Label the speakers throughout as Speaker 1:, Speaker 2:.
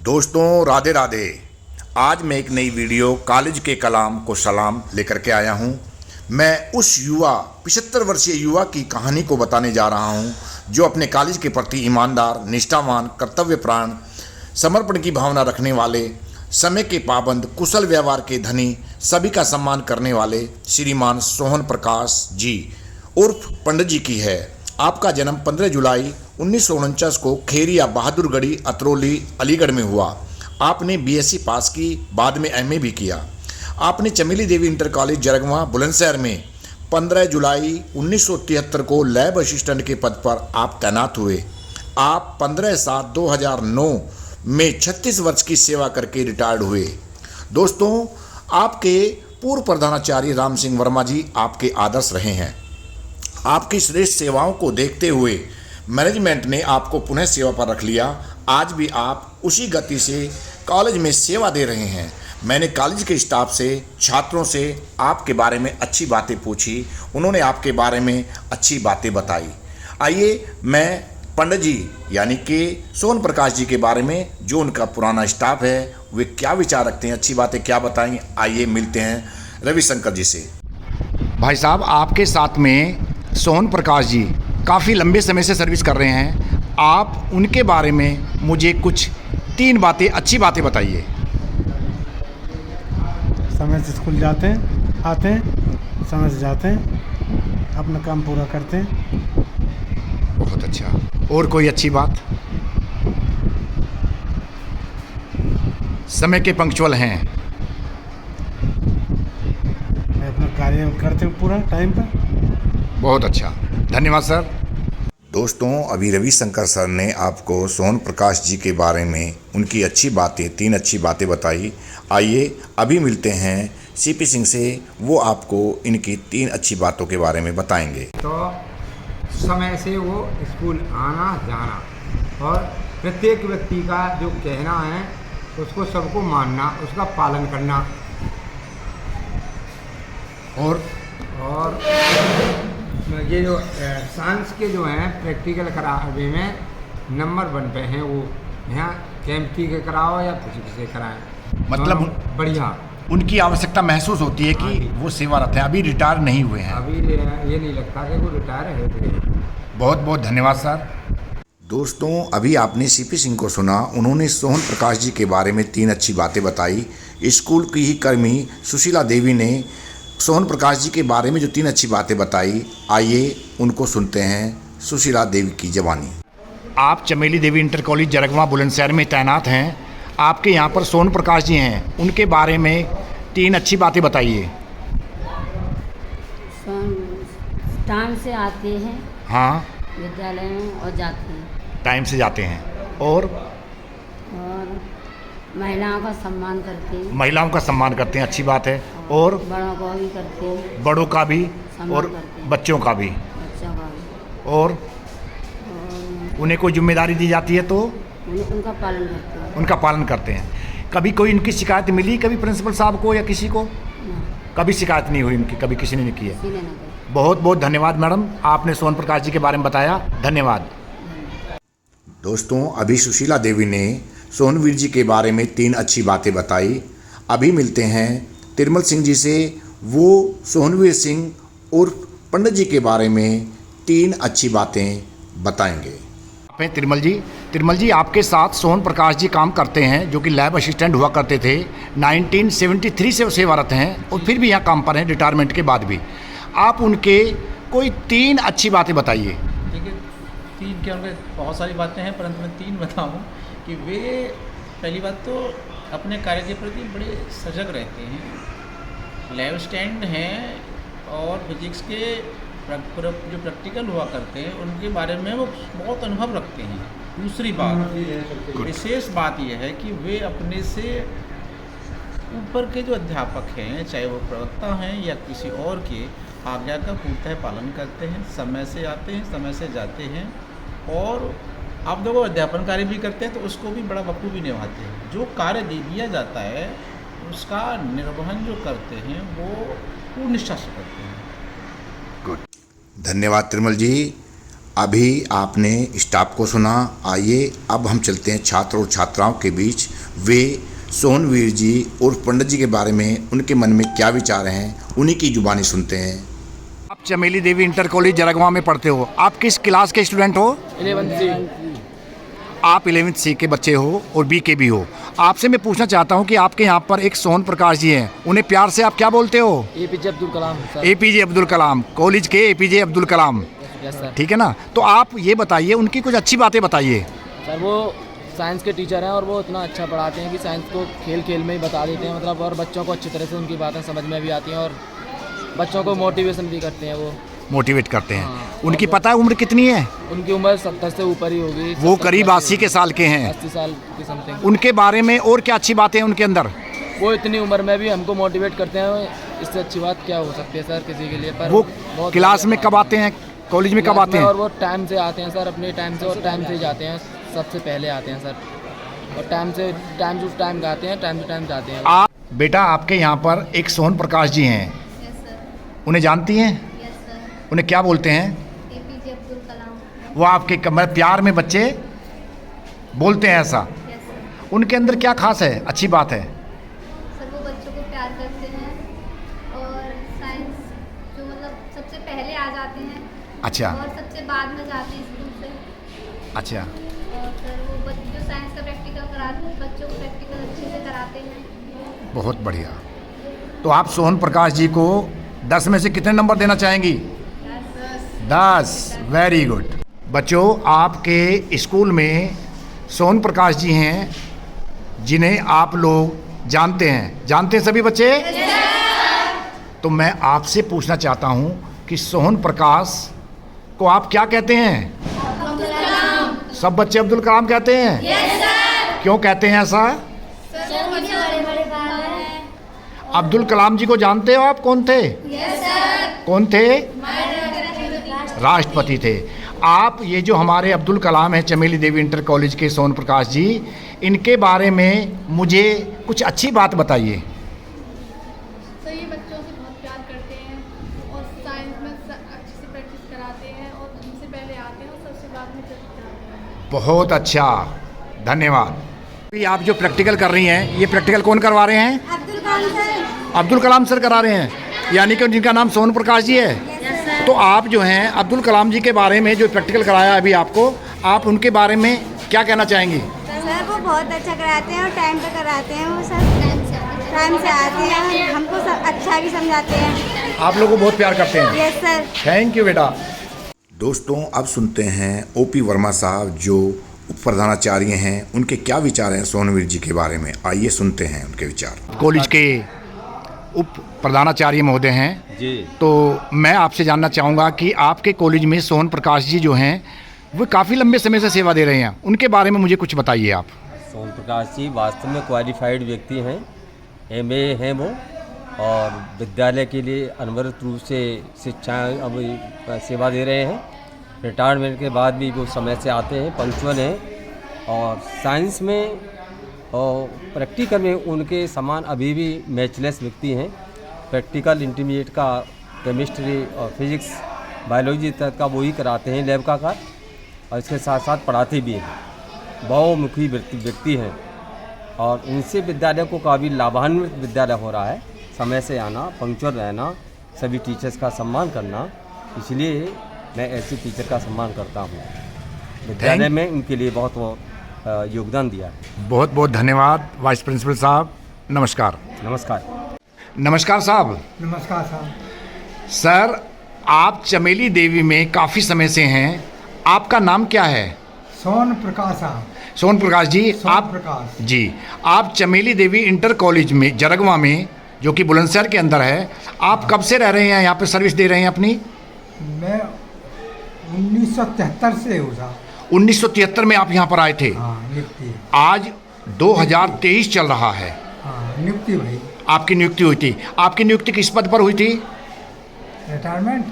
Speaker 1: दोस्तों राधे राधे। आज मैं एक नई वीडियो कॉलेज के कलाम को सलाम लेकर के आया हूं। मैं उस 75 वर्षीय युवा की कहानी को बताने जा रहा हूं जो अपने कॉलेज के प्रति ईमानदार, निष्ठावान, कर्तव्यपरायण, समर्पण की भावना रखने वाले, समय के पाबंद, कुशल व्यवहार के धनी, सभी का सम्मान करने वाले श्रीमान सोहन प्रकाश जी उर्फ पंडित जी की है। आपका जन्म 15 जुलाई 1949 को खेरिया बहादुरगढ़ी अतरौली अलीगढ़ में हुआ। आपने बीएससी पास की, बाद में एमए भी किया। आपने चमेली देवी इंटर कॉलेज जरगवा बुलंदशहर में 15 जुलाई 1973 को लैब असिस्टेंट के पद पर आप तैनात हुए। आप 15/7/2009 में 36 वर्ष की सेवा करके रिटायर्ड हुए। दोस्तों, आपके पूर्व प्रधानाचार्य राम सिंह वर्मा जी आपके आदर्श रहे हैं। आपकी श्रेष्ठ सेवाओं को देखते हुए मैनेजमेंट ने आपको पुनः सेवा पर रख लिया। आज भी आप उसी गति से कॉलेज में सेवा दे रहे हैं। मैंने कॉलेज के स्टाफ से, छात्रों से आपके बारे में अच्छी बातें पूछी। उन्होंने आपके बारे में अच्छी बातें बताई। आइए मैं पंडित जी यानी कि सोहन प्रकाश जी के बारे में, जो उनका पुराना स्टाफ है, वे क्या विचार रखते हैं, अच्छी बातें क्या बताएंगे, आइए मिलते हैं रविशंकर जी से। भाई साहब, आपके साथ में सोहन प्रकाश जी काफ़ी लंबे समय से सर्विस कर रहे हैं। आप उनके बारे में मुझे कुछ 3 बातें, अच्छी बातें बताइए।
Speaker 2: समय से स्कूल जाते हैं, आते हैं, समय से जाते हैं, अपना काम पूरा करते हैं।
Speaker 1: बहुत अच्छा। और कोई अच्छी बात? समय के पंक्चुअल हैं।
Speaker 2: मैं अपना कार्य करते हूँ पूरा टाइम पर।
Speaker 1: बहुत अच्छा, धन्यवाद सर। दोस्तों, अभी रविशंकर सर ने आपको सोहन प्रकाश जी के बारे में उनकी अच्छी बातें, 3 अच्छी बातें बताई। आइए अभी मिलते हैं सीपी सिंह से, वो आपको इनकी 3 अच्छी बातों के बारे में बताएंगे।
Speaker 3: तो समय से वो स्कूल आना जाना और प्रत्येक व्यक्ति का जो कहना है उसको सबको मानना, उसका पालन करना। और ये जो साइंस के जो हैं प्रैक्टिकल करावे में नंबर 1 पे हैं वो। यहाँ केमिस्ट्री के कराओ या फिजिक्स से कराएं,
Speaker 1: मतलब
Speaker 3: बढ़िया
Speaker 1: उनकी आवश्यकता महसूस होती है कि वो सेवारत हैं, अभी रिटायर नहीं हुए हैं।
Speaker 3: अभी ये नहीं लगता कि वो रिटायर है।
Speaker 1: बहुत बहुत धन्यवाद सर। दोस्तों, अभी आपने सीपी सिंह को सुना। उन्होंने सोहन प्रकाश जी के बारे में 3 अच्छी बातें बताई। स्कूल की ही कर्मी सुशीला देवी ने सोहन प्रकाश जी के बारे में जो 3 अच्छी बातें बताई, आइए उनको सुनते हैं सुशीला देवी की जबानी। आप चमेली देवी इंटर कॉलेज जरगवा बुलंदशहर में तैनात हैं। आपके यहाँ पर सोहन प्रकाश जी हैं, उनके बारे में 3 अच्छी बातें बताइए।
Speaker 4: टाइम से आते हैं,
Speaker 1: हाँ,
Speaker 4: विद्यालय में और जाते हैं।
Speaker 1: टाइम से जाते हैं और
Speaker 4: महिलाओं का सम्मान करते हैं।
Speaker 1: महिलाओं का सम्मान करते हैं, अच्छी बात है। और
Speaker 4: बड़ों को भी करते हैं,
Speaker 1: बड़ों का भी
Speaker 4: सम्मान
Speaker 1: और
Speaker 4: करते हैं।
Speaker 1: बच्चों का भी।
Speaker 4: बच्चों का भी।
Speaker 1: और उन्हें कोई जिम्मेदारी दी जाती है तो
Speaker 4: उनका पालन करते हैं।
Speaker 1: उनका पालन करते हैं। कभी कोई इनकी शिकायत मिली कभी प्रिंसिपल साहब को या किसी को? कभी शिकायत नहीं हुई इनकी, कभी किसी ने नहीं की है। बहुत बहुत धन्यवाद मैडम, आपने सोहन प्रकाश जी के बारे में बताया। धन्यवाद। दोस्तों, अभी सुशीला देवी ने सोहनवीर जी के बारे में 3 अच्छी बातें बताई। अभी मिलते हैं तिरमल सिंह जी से, वो सोहनवीर सिंह उर्फ पंडित जी के बारे में 3 अच्छी बातें बताएंगे। तिरमल जी, आपके साथ सोहन प्रकाश जी काम करते हैं, जो कि लैब असिस्टेंट हुआ करते थे। 1973 से वो सेवारत हैं और फिर भी यहाँ काम पर हैं रिटायरमेंट के बाद भी। आप उनके कोई 3 अच्छी बातें बताइए।
Speaker 5: ठीक है, 3 क्या, उनके बहुत सारी बातें हैं, परंतु मैं 3 बताऊँ कि वे पहली बात तो अपने कार्य के प्रति बड़े सजग रहते हैं। लैब स्टैंड हैं और फिजिक्स के जो प्रैक्टिकल हुआ करते हैं उनके बारे में वो बहुत अनुभव रखते हैं। दूसरी बात, विशेष बात यह है कि वे अपने से ऊपर के जो अध्यापक हैं, चाहे वो प्रवक्ता हैं या किसी और के, आज्ञा का पूर्णतः पालन करते हैं। समय से आते हैं, समय से जाते हैं और आप लोगों अध्यापन कार्य भी करते हैं तो उसको भी बड़ा बखूबी निभाते हैं। जो कार्य दे दिया जाता है उसका निर्वहन जो करते हैं वो पूर्ण निष्ठा से करते हैं।
Speaker 1: गुड, धन्यवाद तिरमल जी। अभी आपने स्टाफ को सुना, आइए अब हम चलते हैं छात्र और छात्राओं के बीच। वे सोहनवीर जी और पंडित जी के बारे में उनके मन में क्या विचार हैं, उन्हीं की जुबानी सुनते हैं। आप चमेली देवी इंटर कॉलेज जरगवा में पढ़ते हो। आप किस क्लास के स्टूडेंट हो?
Speaker 6: 11th C।
Speaker 1: आप 11th C के बच्चे हो और बी के भी हो। आपसे मैं पूछना चाहता हूं कि आपके यहाँ पर एक सोहन प्रकाश जी हैं, उन्हें प्यार से आप क्या बोलते हो?
Speaker 6: APJ Abdul Kalam sir.
Speaker 1: APJ Abdul Kalam, college के APJ Abdul Kalam,
Speaker 6: yes sir.
Speaker 1: ठीक है ना। तो आप ये बताइए, उनकी कुछ अच्छी बातें बताइए।
Speaker 6: सर वो साइंस के टीचर हैं और वो इतना अच्छा पढ़ाते हैं कि साइंस को खेल खेल में ही बता देते हैं, मतलब, और बच्चों को अच्छी तरह से उनकी बातें समझ में भी आती हैं और बच्चों को मोटिवेशन भी करते हैं। वो
Speaker 1: मोटिवेट करते हैं।
Speaker 6: हाँ।
Speaker 1: उनकी पता है उम्र कितनी है?
Speaker 6: उनकी उम्र 70 से ऊपर ही होगी।
Speaker 1: वो
Speaker 6: 70
Speaker 1: करीब
Speaker 6: प्लस
Speaker 1: 80 के साल के हैं।
Speaker 6: 80 साल की समथिंग।
Speaker 1: उनके बारे में और क्या अच्छी बातें हैं उनके अंदर?
Speaker 6: वो इतनी उम्र में भी हमको मोटिवेट करते हैं, इससे अच्छी बात क्या हो सकती है सर किसी के लिए। पर
Speaker 1: वो
Speaker 6: बहुत
Speaker 1: क्लास में कब आते हैं, कॉलेज में कब
Speaker 6: क्लास
Speaker 1: आते
Speaker 6: में,
Speaker 1: हैं?
Speaker 6: और वो टाइम से आते हैं सर, अपने टाइम से, और टाइम से ही जाते हैं, सबसे पहले आते हैं सर, और टाइम टू टाइम गाते हैं, टाइम टू टाइम जाते हैं।
Speaker 1: आप बेटा, आपके यहाँ पर एक सोहन प्रकाश जी हैं, उन्हें जानती हैं? उन्हें क्या बोलते हैं?
Speaker 7: APJ अब्दुल कलाम।
Speaker 1: वो आपके कमर प्यार में बच्चे बोलते हैं ऐसा? उनके अंदर क्या खास है, अच्छी बात है?
Speaker 7: सर वो बच्चों को प्यार करते हैं और साइंस जो मतलब सबसे पहले आ जाते हैं।
Speaker 1: अच्छा
Speaker 7: और सबसे बाद में जाते हैं स्कूल से।
Speaker 1: अच्छा।
Speaker 7: और सर वो जो साइंस का प्रैक्टिकल कराते हैं, बच्चों को प्रैक्टिकल अच्छे से कराते हैं।
Speaker 1: बहुत बढ़िया। तो आप सोहन प्रकाश जी को 10 में से कितने नंबर देना चाहेंगी? 10। Very good. बच्चों, आपके स्कूल में सोहन प्रकाश जी हैं जिन्हें आप लोग जानते हैं सभी बच्चे? तो मैं आपसे पूछना चाहता हूं कि सोहन प्रकाश को आप क्या कहते हैं? सब बच्चे अब्दुल कलाम कहते हैं? क्यों कहते हैं ऐसा? अब्दुल कलाम जी को जानते हो आप? कौन थे? कौन थे? राष्ट्रपति थे। आप ये जो हमारे अब्दुल कलाम हैं चमेली देवी इंटर कॉलेज के सोहन प्रकाश जी, इनके बारे में मुझे कुछ अच्छी बात बताइए।
Speaker 8: सर ये बच्चों से बहुत प्यार करते हैं और साइंस में अच्छे से प्रैक्टिस कराते हैं और सबसे पहले आते हैं और सबसे बाद में प्रैक्टिस कराते हैं।
Speaker 1: बहुत अच्छा, धन्यवाद। अभी आप जो प्रैक्टिकल कर रही हैं, ये प्रैक्टिकल कौन करवा रहे हैं?
Speaker 7: अब्दुल कलाम सर।
Speaker 1: अब्दुल कलाम सर करा रहे हैं, यानी कि जिनका नाम सोहन प्रकाश जी है। तो आप जो हैं अब्दुल कलाम जी के बारे में जो प्रैक्टिकल कराया अभी आपको, आप उनके बारे में क्या कहना चाहेंगी?
Speaker 9: सर वो बहुत अच्छा कराते हैं और टाइम पे कराते हैं। वो सर टाइम से आते हैं, हमको सब अच्छा भी समझाते हैं।
Speaker 1: आप लोगों को बहुत प्यार करते हैं।
Speaker 9: Yes sir.
Speaker 1: थैंक यू बेटा। दोस्तों, अब सुनते हैं OP वर्मा साहब जो उप प्रधानाचार्य हैं, उनके क्या विचार हैं सोहनवीर जी के बारे में। आइए सुनते हैं उनके विचार। कॉलेज के उप प्रधानाचार्य महोदय हैं
Speaker 10: जी।
Speaker 1: तो मैं आपसे जानना चाहूँगा कि आपके कॉलेज में सोहन प्रकाश जी जो हैं वो काफ़ी लंबे समय से सेवा दे रहे हैं, उनके बारे में मुझे कुछ बताइए आप।
Speaker 10: सोहन प्रकाश जी वास्तव में क्वालिफाइड व्यक्ति हैं, MA हैं वो, और विद्यालय के लिए अनवरत रूप से शिक्षा अब सेवा दे रहे हैं। रिटायरमेंट के बाद भी वो समय से आते हैं, पंक्चुअल हैं, और साइंस में और प्रैक्टिकल में उनके समान अभी भी मैचलेस व्यक्ति हैं। प्रैक्टिकल इंटरमीडिएट का केमिस्ट्री और फिजिक्स बायोलॉजी तक का वो ही कराते हैं, लैब का कार्य, और इसके साथ साथ पढ़ाते भी हैं। बहुमुखी व्यक्ति हैं और इनसे विद्यालय को काफ़ी लाभान्वित विद्यालय हो रहा है। समय से आना, पंक्चुअल रहना, सभी टीचर्स का सम्मान करना, इसलिए मैं ऐसे टीचर का सम्मान करता हूँ। विद्यालय में उनके लिए बहुत योगदान दिया है।
Speaker 1: बहुत बहुत धन्यवाद वाइस प्रिंसिपल साहब। नमस्कार।
Speaker 10: नमस्कार।
Speaker 1: नमस्कार साहब।
Speaker 3: नमस्कार साहब।
Speaker 1: सर, आप चमेली देवी में काफ़ी समय से हैं, आपका नाम क्या है?
Speaker 3: सोहन प्रकाश साहब।
Speaker 1: सोहन प्रकाश जी। आप
Speaker 3: प्रकाश
Speaker 1: जी, आप चमेली देवी इंटर कॉलेज में जरगवा में, जो कि बुलंदशहर के अंदर है, आप कब से रह रहे हैं यहाँ पे, सर्विस दे रहे हैं अपनी?
Speaker 3: मैं 1973 से हूँ साहब।
Speaker 1: 1973 में आप यहाँ पर आए थे।
Speaker 3: नियुक्ति।
Speaker 1: आज 2023 चल रहा है।
Speaker 3: नियुक्ति भाई।
Speaker 1: आपकी नियुक्ति हुई थी। आपकी नियुक्ति किस पद पर हुई थी?
Speaker 3: रिटायरमेंट।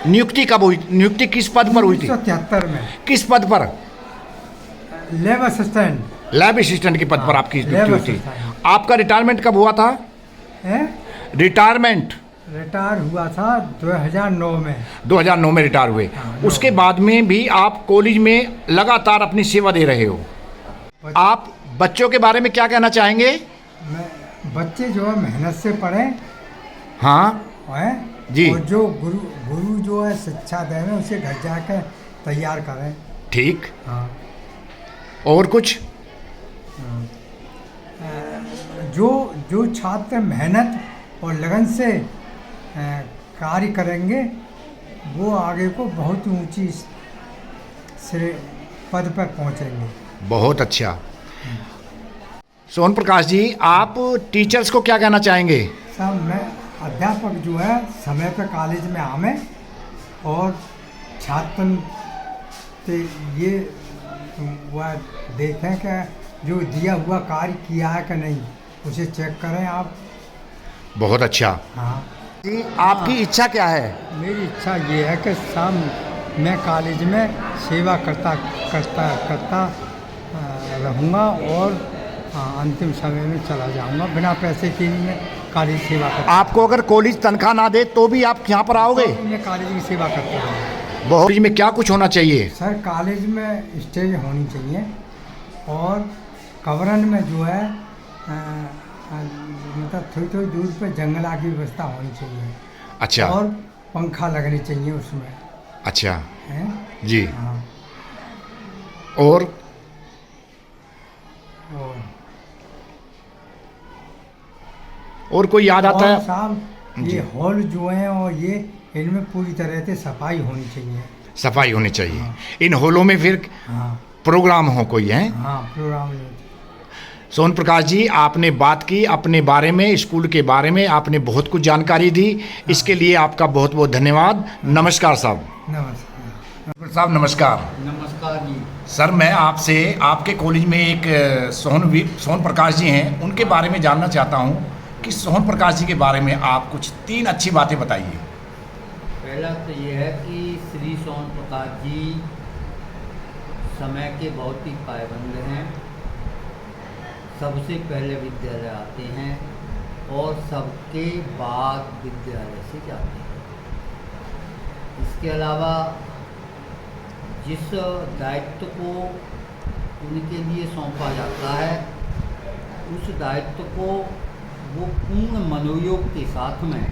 Speaker 1: नियुक्ति कब हुई? नियुक्ति किस पद पर हुई थी?
Speaker 3: 1973 में।
Speaker 1: किस पद पर?
Speaker 3: Lab assistant.
Speaker 1: लैब असिस्टेंट के पद पर आपकी नियुक्ति हुई थी। आपका रिटायरमेंट कब हुआ था?
Speaker 3: हैं?
Speaker 1: रिटायरमेंट
Speaker 3: रिटायर हुआ था 2009 में।
Speaker 1: 2009 में रिटायर हुए। उसके बाद में भी आप कॉलेज में लगातार अपनी सेवा दे रहे हो। आप बच्चों के बारे में क्या कहना चाहेंगे?
Speaker 3: बच्चे जो है मेहनत से पढ़ें।
Speaker 1: हाँ
Speaker 3: है
Speaker 1: जी।
Speaker 3: और जो गुरु जो है शिक्षा दे रहे हैं उसे घर जाकर तैयार करें।
Speaker 1: ठीक।
Speaker 3: हाँ।
Speaker 1: और कुछ?
Speaker 3: जो छात्र मेहनत और लगन से कार्य करेंगे वो आगे को बहुत ऊंची से पद पर पहुंचेंगे।
Speaker 1: बहुत अच्छा। सोहन प्रकाश जी, आप टीचर्स को क्या कहना चाहेंगे?
Speaker 3: सब मैं अध्यापक जो है समय पर कॉलेज में आवे और छात्र से ये वह देखें कि जो दिया हुआ कार्य किया है कि नहीं, उसे चेक करें आप।
Speaker 1: बहुत अच्छा।
Speaker 3: हाँ
Speaker 1: जी, आपकी इच्छा क्या है?
Speaker 3: मेरी इच्छा ये है कि शाम मैं कॉलेज में सेवा करता रहूँगा और अंतिम समय में चला जाऊँगा बिना पैसे के मैं कॉलेज सेवा करता।
Speaker 1: आपको अगर कॉलेज तनख्वाह ना दे तो भी आप यहाँ पर आओगे?
Speaker 3: मैं कॉलेज की सेवा करता रहूँगा।
Speaker 1: कॉलेज में क्या कुछ होना चाहिए?
Speaker 3: सर कॉलेज में स्टेज होनी चाहिए और कवरन में जो है मतलब थोड़ी दूर पे जंगला की व्यवस्था होनी चाहिए।
Speaker 1: अच्छा।
Speaker 3: और पंखा लगने चाहिए उसमें।
Speaker 1: अच्छा
Speaker 3: है
Speaker 1: जी।
Speaker 3: हाँ।
Speaker 1: और कोई याद आता है?
Speaker 3: साहब ये हॉल जो है और ये इनमें पूरी तरह से सफाई होनी चाहिए।
Speaker 1: सफाई होनी चाहिए। इन हॉलों में फिर
Speaker 3: हाँ
Speaker 1: प्रोग्राम हो कोई है?
Speaker 3: हाँ प्रोग्राम।
Speaker 1: सोहन प्रकाश जी, आपने बात की अपने बारे में, स्कूल के बारे में, आपने बहुत कुछ जानकारी दी। इसके लिए आपका बहुत बहुत धन्यवाद। नमस्कार साहब।
Speaker 3: नमस्कार
Speaker 1: साहब नमस्कार।
Speaker 3: नमस्कार जी।
Speaker 1: सर, मैं आपसे आपके कॉलेज में एक सोहन प्रकाश जी हैं, उनके बारे में जानना चाहता हूँ कि सोहन प्रकाश जी के बारे में आप कुछ 3 अच्छी बातें बताइए।
Speaker 11: पहला तो ये है कि श्री सोहन प्रकाश जी समय के बहुत ही पाबंद हैं। सबसे पहले विद्यालय आते हैं और सबके बाद विद्यालय से जाते हैं। इसके अलावा जिस दायित्व को उनके लिए सौंपा जाता है उस दायित्व को वो पूर्ण मनोयोग के साथ में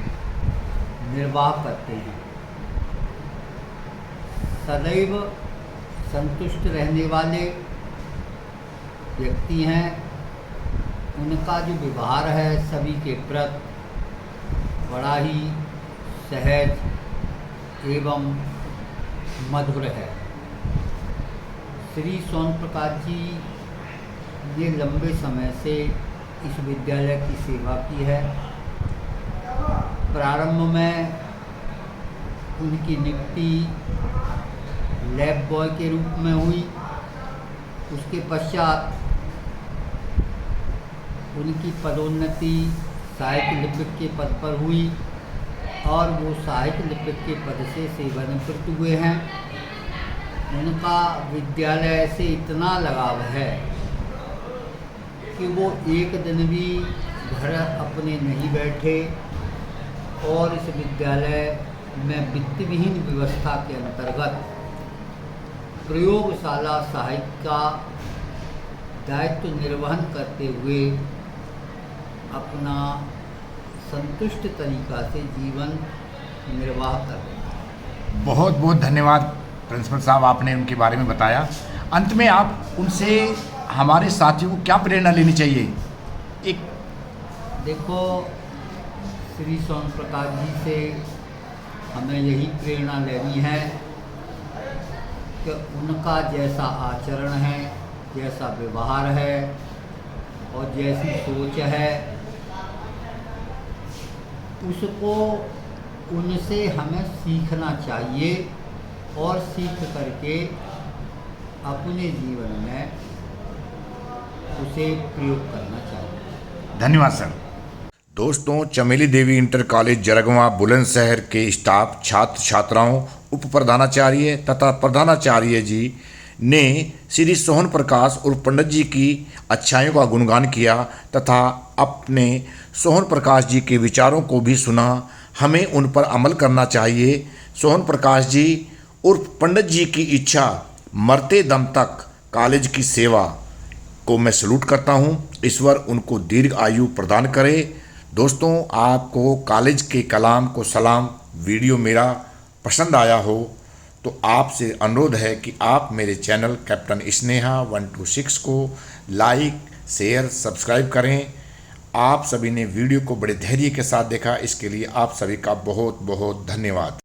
Speaker 11: निर्वाह करते हैं। सदैव संतुष्ट रहने वाले व्यक्ति हैं। उनका जो व्यवहार है सभी के प्रति बड़ा ही सहज एवं मधुर है। श्री सोहन प्रकाश जी ने लंबे समय से इस विद्यालय की सेवा की है। प्रारंभ में उनकी नियुक्ति लैब बॉय के रूप में हुई। उसके पश्चात उनकी पदोन्नति सहायक लिपिक के पद पर हुई और वो सहायक लिपिक के पद से सेवानिवृत्त हुए हैं। उनका विद्यालय से इतना लगाव है कि वो एक दिन भी घर अपने नहीं बैठे और इस विद्यालय में वित्त विहीन व्यवस्था के अंतर्गत प्रयोगशाला सहायक का दायित्व निर्वहन करते हुए अपना संतुष्ट तरीका से जीवन निर्वाह कर रहे हैं।
Speaker 1: बहुत बहुत धन्यवाद प्रिंसिपल साहब, आपने उनके बारे में बताया। अंत में आप उनसे हमारे साथियों को क्या प्रेरणा लेनी चाहिए? एक
Speaker 11: देखो, श्री सोहन प्रकाश जी से हमें यही प्रेरणा लेनी है कि उनका जैसा आचरण है, जैसा व्यवहार है और जैसी सोच है, उसको उनसे हमें सीखना चाहिए और सीख करके अपने जीवन में उसे प्रयोग करना चाहिए।
Speaker 1: धन्यवाद सर। दोस्तों, चमेली देवी इंटर कॉलेज जरगवा बुलंदशहर के स्टाफ, छात्र छात्राओं, उप प्रधानाचार्य तथा प्रधानाचार्य जी ने श्री सोहन प्रकाश और पंडित जी की अच्छाइयों का गुणगान किया तथा अपने सोहन प्रकाश जी के विचारों को भी सुना। हमें उन पर अमल करना चाहिए। सोहन प्रकाश जी उर्फ पंडित जी की इच्छा मरते दम तक कॉलेज की सेवा को मैं सलूट करता हूं। ईश्वर उनको दीर्घ आयु प्रदान करे। दोस्तों, आपको कॉलेज के कलाम को सलाम वीडियो मेरा पसंद आया हो तो आपसे अनुरोध है कि आप मेरे चैनल कैप्टन स्नेहा 126 को लाइक, शेयर, सब्सक्राइब करें। आप सभी ने वीडियो को बड़े धैर्य के साथ देखा, इसके लिए आप सभी का बहुत बहुत धन्यवाद।